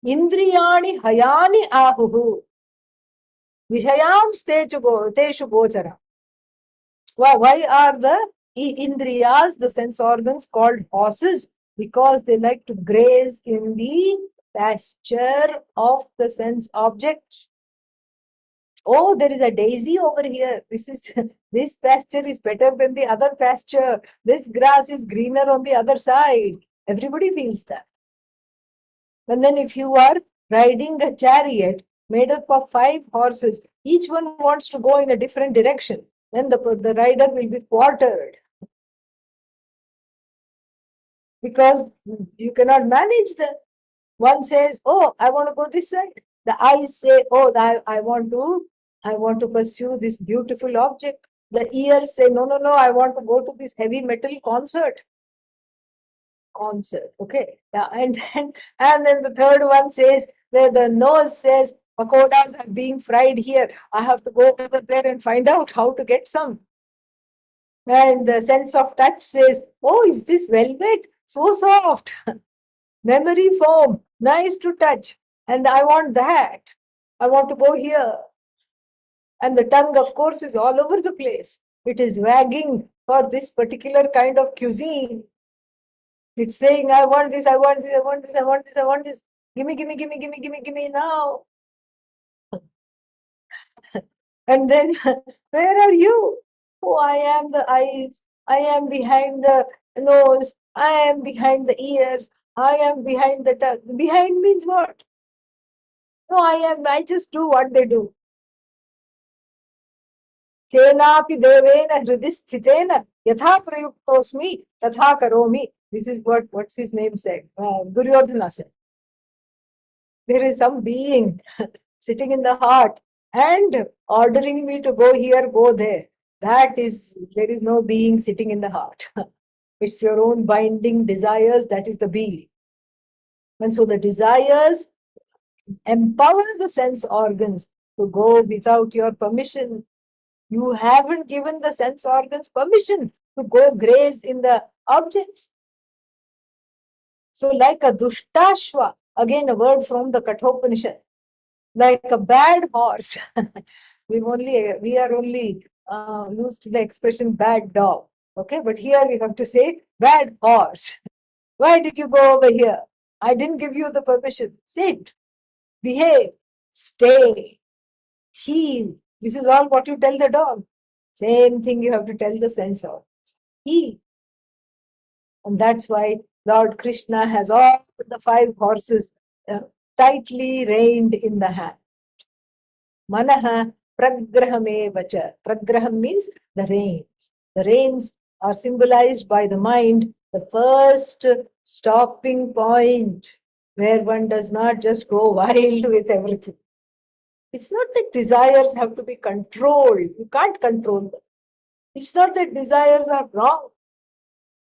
Indriyani hayani ahuhu. Vishayam teshu gochara. Why are the indriyas, the sense organs, called horses? Because they like to graze in the pasture of the sense objects. Oh, there is a daisy over here. This pasture is better than the other pasture. This grass is greener on the other side. Everybody feels that. And then if you are riding a chariot made up of 5 horses, each one wants to go in a different direction. Then the rider will be quartered. Because you cannot manage them. One says, oh, I want to go this side. The eyes say, oh, I want to pursue this beautiful object. The ears say, no, I want to go to this heavy metal concert. Okay. Yeah, and then the third one says, the nose says, pakodas are being fried here. I have to go over there and find out how to get some. And the sense of touch says, oh, is this velvet? So soft. Memory foam, nice to touch. And I want that. I want to go here. And the tongue, of course, is all over the place. It is wagging for this particular kind of cuisine. It's saying, I want this, I want this, I want this, I want this, I want this. Gimme now. And then, where are you? Oh, I am the eyes. I am behind the nose. I am behind the ears. I am behind the tongue. Behind means what? No, I just do what they do. Kenapi devena hridi sthitena yatha prayuktosmi tatha karomi. This is what's his name said. Duryodhana said. There is some being sitting in the heart and ordering me to go here, go there. There is no being sitting in the heart. It's your own binding desires, that is the being. And so the desires empower the sense organs to go without your permission. You haven't given the sense organs permission to go graze in the objects. So, like a dushtashva, again a word from the Kathopanishad, like a bad horse. we are only used to the expression bad dog. Okay, but here we have to say bad horse. Why did you go over here? I didn't give you the permission. Sit, behave, stay, heal. This is all what you tell the dog. Same thing you have to tell the sense organs. Heal. And that's why Lord Krishna has all the 5 horses tightly reined in the hand. Manaha pragrahame vacha. Pragraham means the reins. The reins are symbolized by the mind, the first stopping point where one does not just go wild with everything. It's not that desires have to be controlled. You can't control them. It's not that desires are wrong.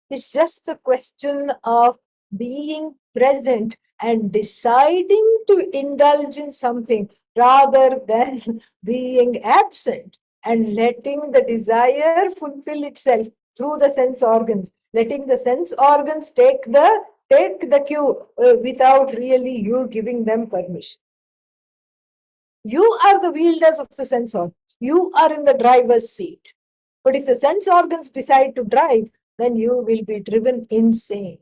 It's just the question of being present and deciding to indulge in something rather than being absent and letting the desire fulfill itself through the sense organs, letting the sense organs take the cue without really you giving them permission. You are the wielders of the sense organs. You are in the driver's seat. But if the sense organs decide to drive, then you will be driven insane.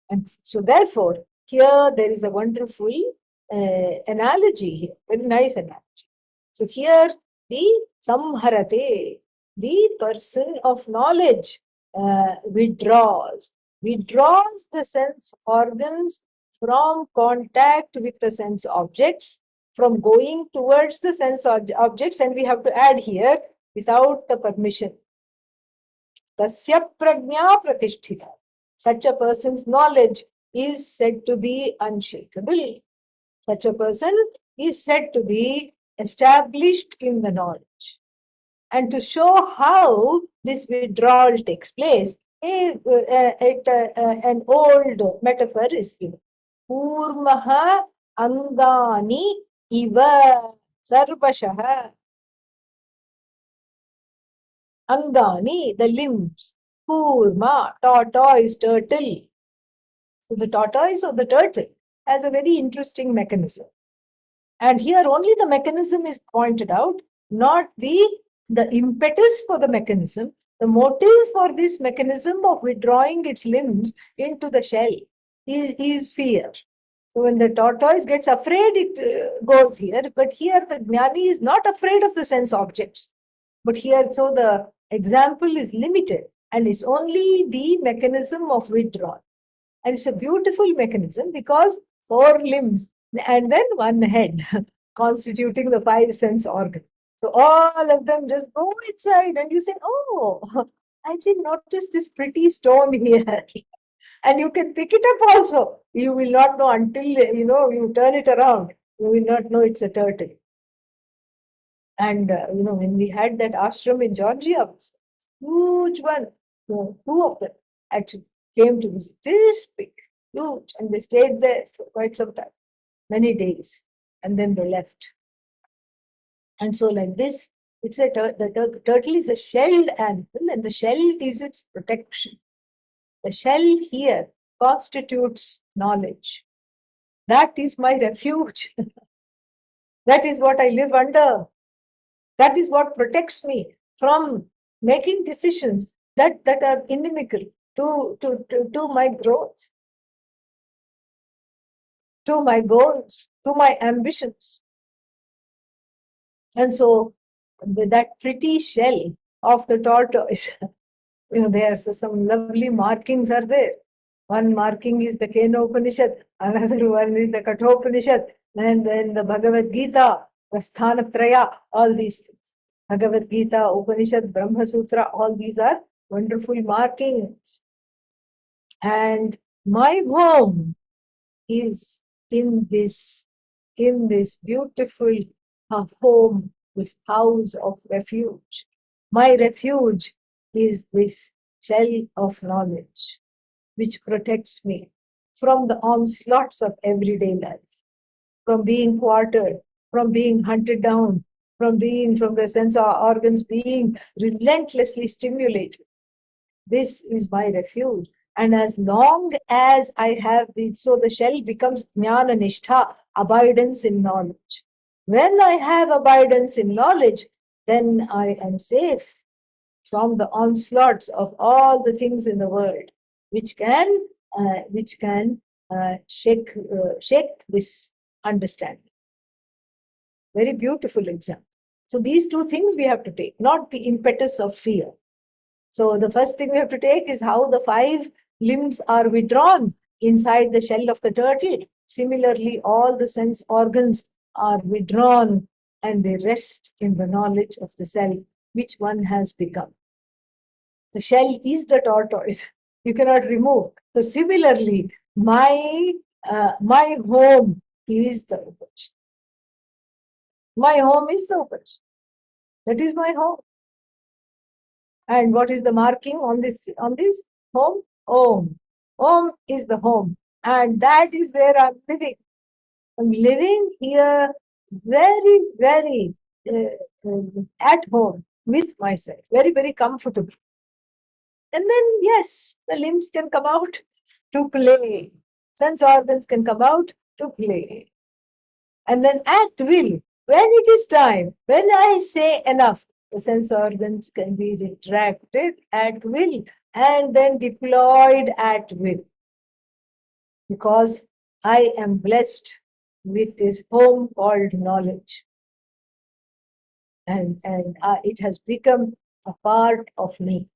And so, therefore, here there is a wonderful analogy, very nice analogy. So, here the samharate, the person of knowledge, withdraws the sense organs from contact with the sense objects, from going towards the sense objects, and we have to add here, without the permission. Tasya prajna pratisthita. Such a person's knowledge is said to be unshakable. Such a person is said to be established in the knowledge. And to show how this withdrawal takes place, an old metaphor is given. Purmaha angani iva sarvashaha. Angani, the limbs. Kurma, tortoise, turtle. So the tortoise or the turtle has a very interesting mechanism. And here only the mechanism is pointed out, not the impetus for the mechanism. The motive for this mechanism of withdrawing its limbs into the shell is fear. So when the tortoise gets afraid, it goes here. But here the jnani is not afraid of the sense objects. But here, so the example is limited and it's only the mechanism of withdrawal. And it's a beautiful mechanism because 4 limbs and then 1 head constituting the 5 sense organs. So all of them just go inside and you say, oh, I didn't notice this pretty stone here. And you can pick it up also. You will not know until, you turn it around. You will not know it's a turtle. And, when we had that ashram in Georgia, huge one, 2 of them actually came to visit. This big, huge. And they stayed there for quite some time, many days. And then they left. And so like this, it's the turtle is a shelled animal and the shell is its protection. The shell here constitutes knowledge. That is my refuge. That is what I live under. That is what protects me from making decisions that are inimical to my growth, to my goals, to my ambitions. And so with that pretty shell of the tortoise, there's some lovely markings are there. One marking is the Kena Upanishad, another one is the Kathopanishad, And then the Bhagavad Gita, Prasthanatraya, all these things. Bhagavad Gita, Upanishad, Brahma Sutra, all these are wonderful markings. And my home is in this beautiful home, this house of refuge. My refuge is this shell of knowledge, which protects me from the onslaughts of everyday life, from being quartered, from being hunted down, from the sense organs being relentlessly stimulated. This is my refuge. And as long as I have this, so the shell becomes jnana nishtha, abidance in knowledge. When I have abidance in knowledge, then I am safe from the onslaughts of all the things in the world, which can shake this understanding. Very beautiful example. So these two things we have to take, not the impetus of fear. So the first thing we have to take is how the 5 limbs are withdrawn inside the shell of the turtle. Similarly, all the sense organs are withdrawn and they rest in the knowledge of the self, which one has become. The shell is the tortoise. You cannot remove. So similarly, my home is the Upanishad. My home is the Upanishad. That is my home. And what is the marking on this home? Om. Om is the home. And that is where I'm living. I'm living here very, very at home with myself. Very, very comfortable. And then, yes, the limbs can come out to play. Sense organs can come out to play. And then at will, when it is time, when I say enough, the sense organs can be retracted at will and then deployed at will. Because I am blessed with this home called knowledge. And it has become a part of me.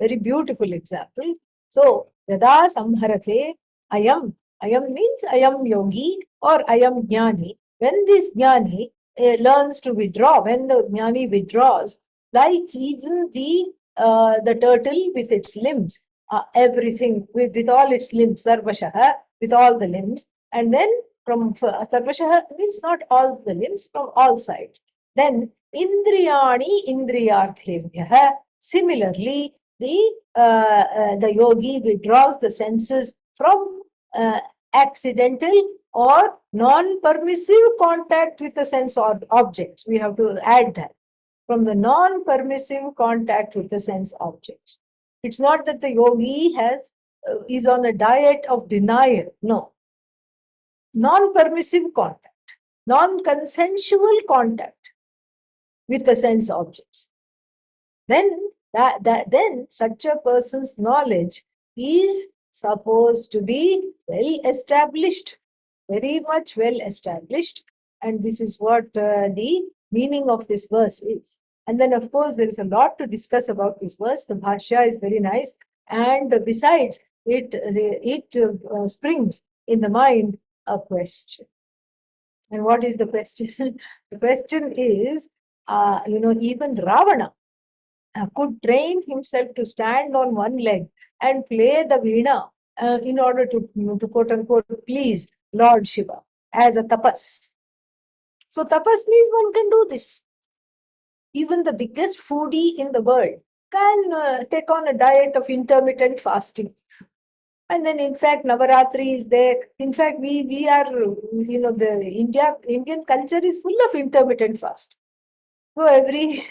Very beautiful example. So, yada samharate ayam. Ayam means ayam yogi or ayam jnani. When this jnani learns to withdraw, when the jnani withdraws, like even the turtle with its limbs, everything with all its limbs, sarvashaha, with all the limbs, and then from sarvashaha means not all the limbs, from all sides. Then indriyani indriyarthevyaha. Similarly, the yogi withdraws the senses from accidental or non-permissive contact with the sense or objects. We have to add that. From the non-permissive contact with the sense objects. It's not that the yogi is on a diet of denial. No. Non-permissive contact, non-consensual contact with the sense objects. Then then such a person's knowledge is supposed to be well established, very much well established. And this is what the meaning of this verse is. And then, of course, there is a lot to discuss about this verse. The Bhashya is very nice. And besides, it springs in the mind a question. And what is the question? The question is, even Ravana could train himself to stand on one leg and play the veena in order to quote unquote please Lord Shiva as a tapas. So tapas means one can do this. Even the biggest foodie in the world can take on a diet of intermittent fasting. And then, in fact, Navaratri is there. In fact, we are, the Indian culture is full of intermittent fast. So every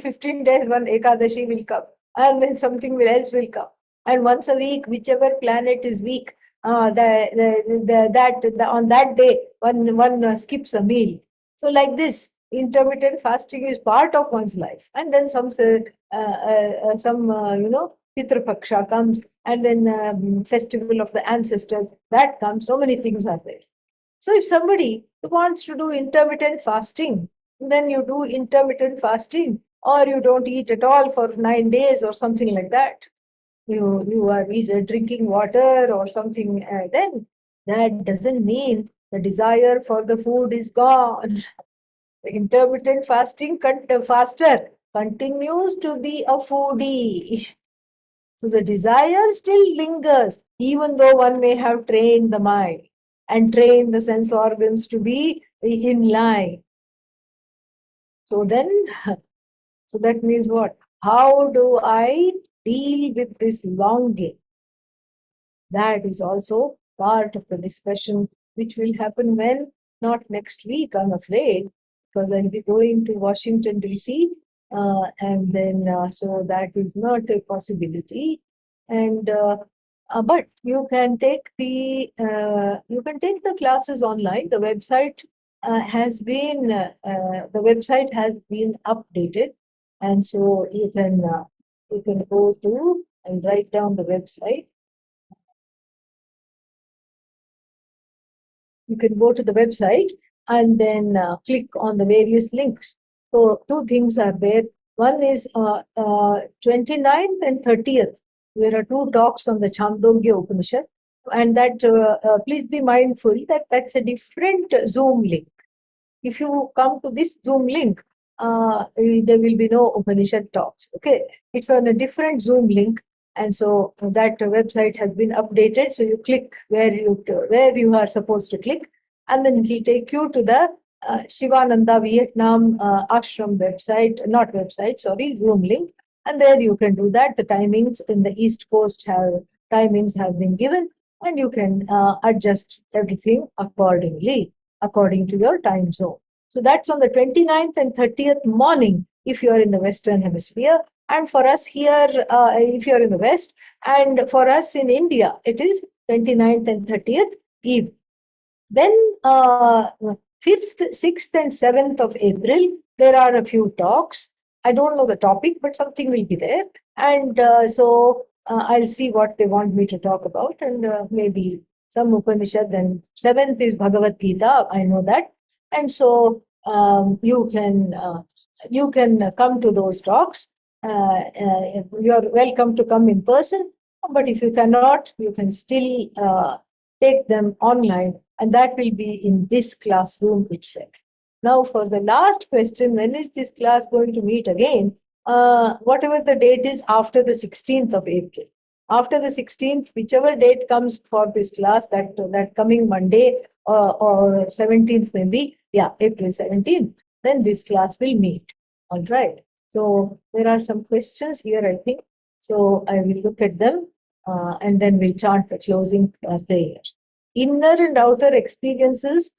15 days, one Ekadashi will come, and then something else will come. And once a week, whichever planet is weak, on that day, one skips a meal. So like this, intermittent fasting is part of one's life. And then some Pitru Paksha comes, and then festival of the ancestors that comes. So many things are there. So if somebody wants to do intermittent fasting, then you do intermittent fasting, or you don't eat at all for 9 days or something like that. You are either drinking water or something. Then that doesn't mean The desire for the food is gone. The intermittent fasting faster continues to be a foodie. So the desire still lingers, even though one may have trained the mind and trained the sense organs to be in line. So then, so that means what? How do I deal with this longing? That is also part of the discussion, which will happen when? Not next week, I'm afraid, because I'll be going to Washington, D.C. And then, so that is not a possibility. And but you can take the classes online. The website has been updated, and so you can go to and write down the website. You can go to the website and then click on the various links. So two things are there. One is 29th and 30th. There are two talks on the Chandogya Upanishad. And that please be mindful that that's a different Zoom link. If you come to this Zoom link, there will be no Upanishad talks. Okay, it's on a different Zoom link, and so that website has been updated. So you click where you are supposed to click, and then it will take you to the Shivananda Vietnam ashram website, not website, sorry, Zoom link, and there you can do that. The timings in the East Coast timings have been given, and you can adjust everything accordingly, according to your time zone. So that's on the 29th and 30th morning if you are in the Western Hemisphere. And for us here, if you're in the West, and for us in India, it is 29th and 30th eve. Then 5th, 6th, and 7th of April, there are a few talks. I don't know the topic, but something will be there. And so I'll see what they want me to talk about, and maybe some Upanishad. Then 7th is Bhagavad Gita, I know that. And so you can come to those talks. You are welcome to come in person, but if you cannot, you can still take them online, and that will be in this classroom itself. Now, for the last question, when is this class going to meet again? Whatever the date is after the 16th of April. After the 16th, whichever date comes for this class, that coming Monday or 17th maybe, yeah, April 17th, then this class will meet. All right. So there are some questions here, I think. So I will look at them and then we'll chant the closing prayer. Inner and outer experiences,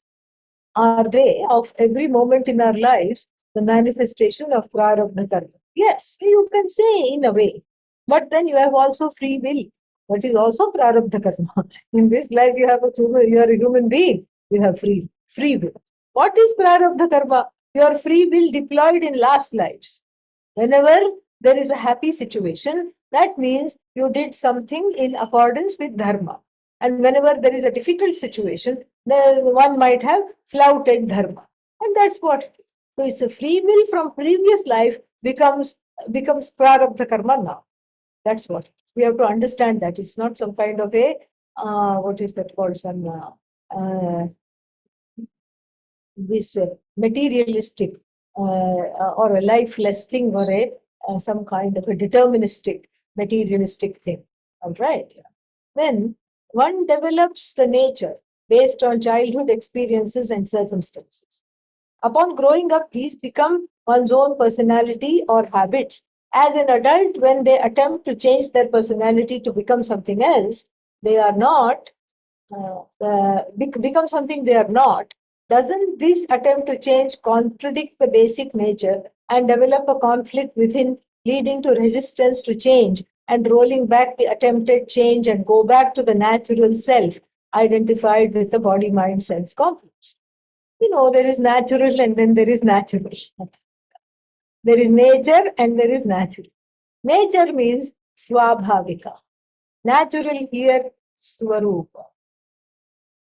are they of every moment in our lives the manifestation of prarabdha karma? Yes, you can say in a way. But then you have also free will. That is also prarabdha karma. In this life, you are a human being. You have free will. What is prarabdha karma? Your free will deployed in last lives. Whenever there is a happy situation, that means you did something in accordance with dharma. And whenever there is a difficult situation, then one might have flouted dharma. And that's what it is. So it's a free will from previous life becomes prarabdha karma now. That's what it is. We have to understand that it's not some kind of a what is that called, some this materialistic or a lifeless thing, or a some kind of a deterministic materialistic thing. All right. Then one develops the nature based on childhood experiences and circumstances. Upon growing up, these become one's own personality or habits. As an adult, when they attempt to change their personality to become something else, they are not, become something they are not. Doesn't this attempt to change contradict the basic nature and develop a conflict within, leading to resistance to change and rolling back the attempted change and go back to the natural self identified with the body, mind, sense complex? You know, there is natural and then there is natural. There is nature and there is natural. Nature means swabhavika. Natural here, swarupa.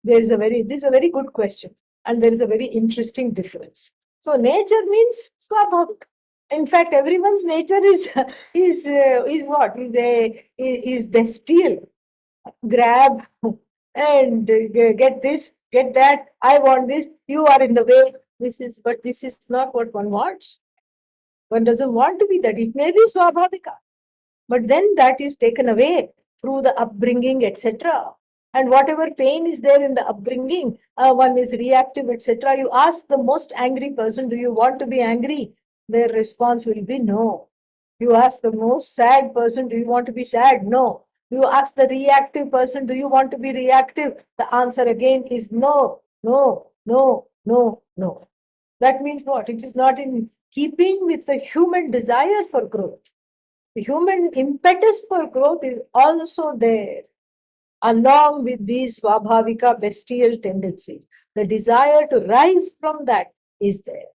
This is a very good question, and there is a very interesting difference. So nature means swabhavika. In fact, everyone's nature is what is bestial. Grab and get this get that, I want this, you are in the way. But this is not what one wants. One doesn't want to be that. It may be swabhavika, but then that is taken away through the upbringing, etc. And whatever pain is there in the upbringing, one is reactive, etc. You ask the most angry person, do you want to be angry? Their response will be no. You ask the most sad person, do you want to be sad? No. You ask the reactive person, do you want to be reactive? The answer again is no, no, no, no, no. That means what? It is not in keeping with the human desire for growth. The human impetus for growth is also there, along with these swabhavika bestial tendencies. The desire to rise from that is there.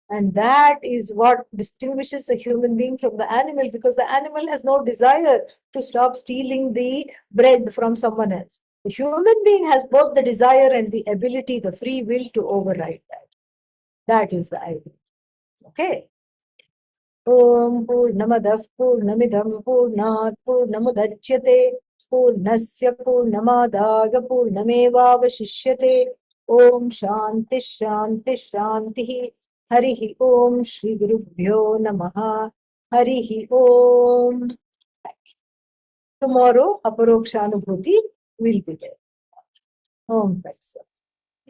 And that is what distinguishes a human being from the animal, because the animal has no desire to stop stealing the bread from someone else. The human being has both the desire and the ability, the free will to override that. That is the idea. Okay. Om Purnamadah Purnamidam Purnat Purnamudachyate Purnasya Purnamadaga Purnamevavashishyate. Om Shanti Shanti Shanti. Harihi Om Shri Gurubhyo Namaha. Harihi Om. Tomorrow, Aparokshanubhuti will be there. Om Tat Sat.